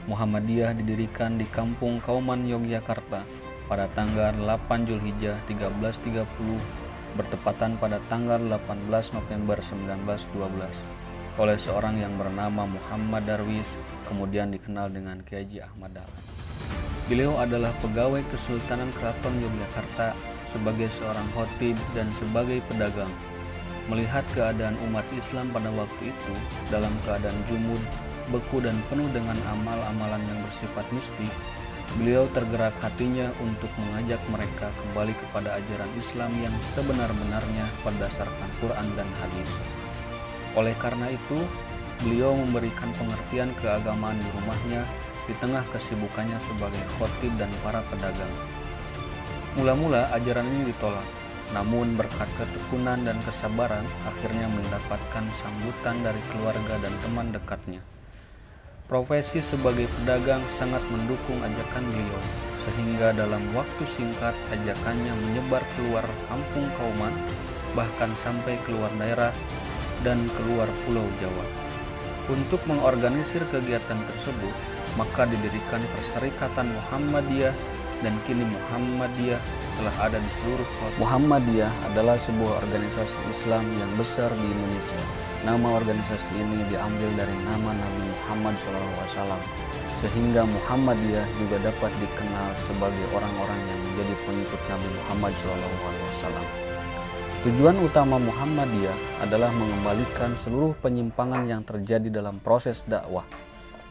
Muhammadiyah didirikan di Kampung Kauman, Yogyakarta pada tanggal 8 Zulhijjah 1330 bertepatan pada tanggal 18 November 1912 oleh seorang yang bernama Muhammad Darwis, kemudian dikenal dengan Kiai Haji Ahmad Dahlan. Beliau adalah pegawai Kesultanan Keraton Yogyakarta sebagai seorang khatib dan sebagai pedagang. Melihat keadaan umat Islam pada waktu itu dalam keadaan jumud, beku dan penuh dengan amal-amalan yang bersifat mistik, beliau tergerak hatinya untuk mengajak mereka kembali kepada ajaran Islam yang sebenar-benarnya berdasarkan Quran dan hadis. Oleh karena itu, beliau memberikan pengertian keagamaan di rumahnya di tengah kesibukannya sebagai khatib dan para pedagang. Mula-mula ajaran ini ditolak, namun berkat ketekunan dan kesabaran akhirnya mendapatkan sambutan dari keluarga dan teman dekatnya. Profesi sebagai pedagang sangat mendukung ajakan beliau, sehingga dalam waktu singkat ajakannya menyebar keluar Kampung Kauman, bahkan sampai keluar daerah dan keluar Pulau Jawa. Untuk mengorganisir kegiatan tersebut, maka didirikan Perserikatan Muhammadiyah dan kini Muhammadiyah telah ada di seluruh kota. Muhammadiyah adalah sebuah organisasi Islam yang besar di Indonesia. Nama organisasi ini diambil dari nama Nabi Muhammad SAW, sehingga Muhammadiyah juga dapat dikenal sebagai orang-orang yang menjadi pengikut Nabi Muhammad SAW. Tujuan utama Muhammadiyah adalah mengembalikan seluruh penyimpangan yang terjadi dalam proses dakwah.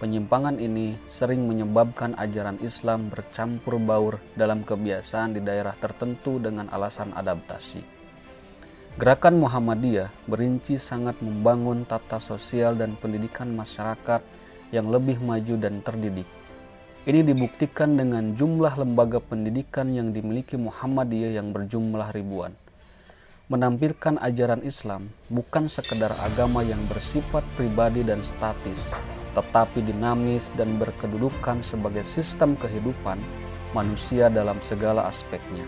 Penyimpangan ini sering menyebabkan ajaran Islam bercampur baur dalam kebiasaan di daerah tertentu dengan alasan adaptasi. Gerakan Muhammadiyah berinci sangat membangun tata sosial dan pendidikan masyarakat yang lebih maju dan terdidik. Ini dibuktikan dengan jumlah lembaga pendidikan yang dimiliki Muhammadiyah yang berjumlah ribuan. Menampilkan ajaran Islam bukan sekedar agama yang bersifat pribadi dan statis, tetapi dinamis dan berkedudukan sebagai sistem kehidupan manusia dalam segala aspeknya.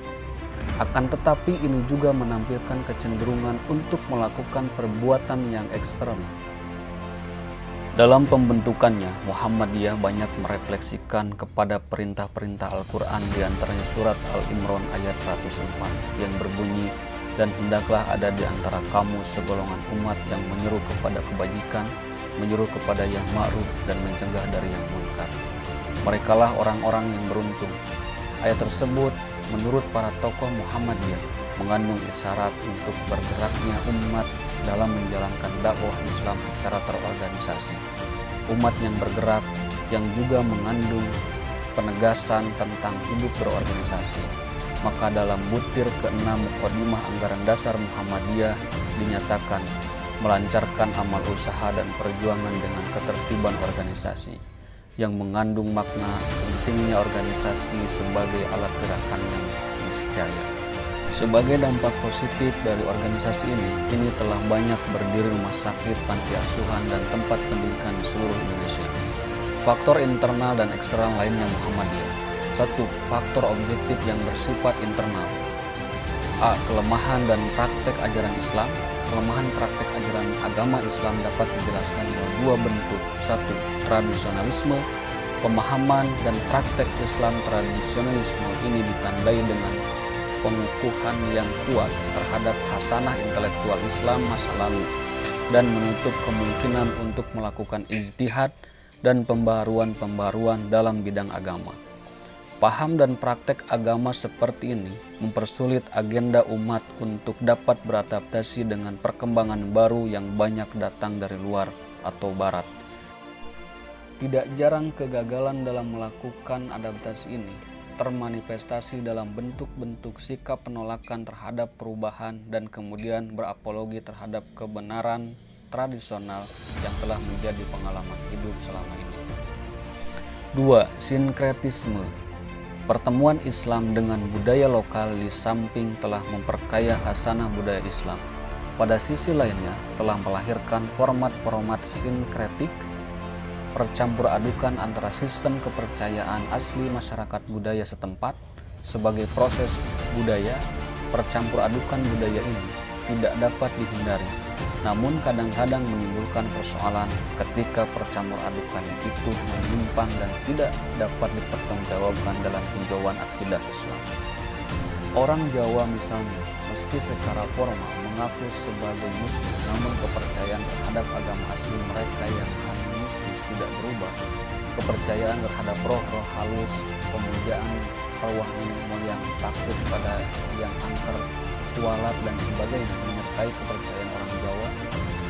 Akan tetapi ini juga menampilkan kecenderungan untuk melakukan perbuatan yang ekstrem. Dalam pembentukannya, Muhammadiyah banyak merefleksikan kepada perintah-perintah Al-Quran, diantaranya surat Al-Imran ayat 104 yang berbunyi, "Dan hendaklah ada di antara kamu segolongan umat yang menyeru kepada kebajikan, menyuruh kepada yang ma'ruf dan mencegah dari yang munkar. Merekalah orang-orang yang beruntung." Ayat tersebut menurut para tokoh Muhammadiyah mengandung isyarat untuk bergeraknya umat dalam menjalankan dakwah Islam secara terorganisasi. Umat yang bergerak yang juga mengandung penegasan tentang hidup berorganisasi. Maka dalam butir ke-6 Muqaddimah Anggaran Dasar Muhammadiyah dinyatakan melancarkan amal usaha dan perjuangan dengan ketertiban organisasi, yang mengandung makna pentingnya organisasi sebagai alat gerakan yang niscaya. Sebagai dampak positif dari organisasi ini, kini telah banyak berdiri rumah sakit, panti asuhan, dan tempat pendidikan di seluruh Indonesia. Faktor internal dan eksternal lainnya Muhammadiyah. 1. Faktor objektif yang bersifat internal. A. Kelemahan dan praktek ajaran Islam. Kelemahan praktek ajaran agama Islam dapat dijelaskan dalam dua bentuk. 1. Tradisionalisme. Pemahaman dan praktek Islam tradisionalisme ini ditandai dengan pengukuhan yang kuat terhadap khasanah intelektual Islam masa lalu dan menutup kemungkinan untuk melakukan ijtihad dan pembaruan-pembaruan dalam bidang agama. Paham dan praktek agama seperti ini mempersulit agenda umat untuk dapat beradaptasi dengan perkembangan baru yang banyak datang dari luar atau barat. Tidak jarang kegagalan dalam melakukan adaptasi ini termanifestasi dalam bentuk-bentuk sikap penolakan terhadap perubahan dan kemudian berapologi terhadap kebenaran tradisional yang telah menjadi pengalaman hidup selama ini. 2. Sinkretisme. Pertemuan Islam dengan budaya lokal di samping telah memperkaya khasanah budaya Islam, pada sisi lainnya telah melahirkan format-format sinkretik, percampur adukan antara sistem kepercayaan asli masyarakat budaya setempat. Sebagai proses budaya, percampur adukan budaya ini tidak dapat dihindari. Namun kadang-kadang menimbulkan persoalan ketika percamur adukan itu menyimpang dan tidak dapat dipertanggungjawabkan dalam tinjauan akidah Islam. Orang Jawa misalnya, meski secara formal mengaku sebagai Muslim, namun kepercayaan terhadap agama asli mereka yang animistis tidak berubah. Kepercayaan terhadap roh-roh halus, pemujaan arwah nenek moyang, takut pada yang angker, kualat dan sebagainya menyertai kepercayaan orang Jawa.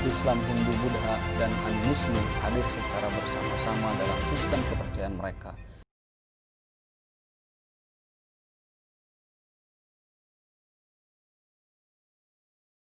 Islam, Hindu, Buddha, dan animisme hadir secara bersama-sama dalam sistem kepercayaan mereka.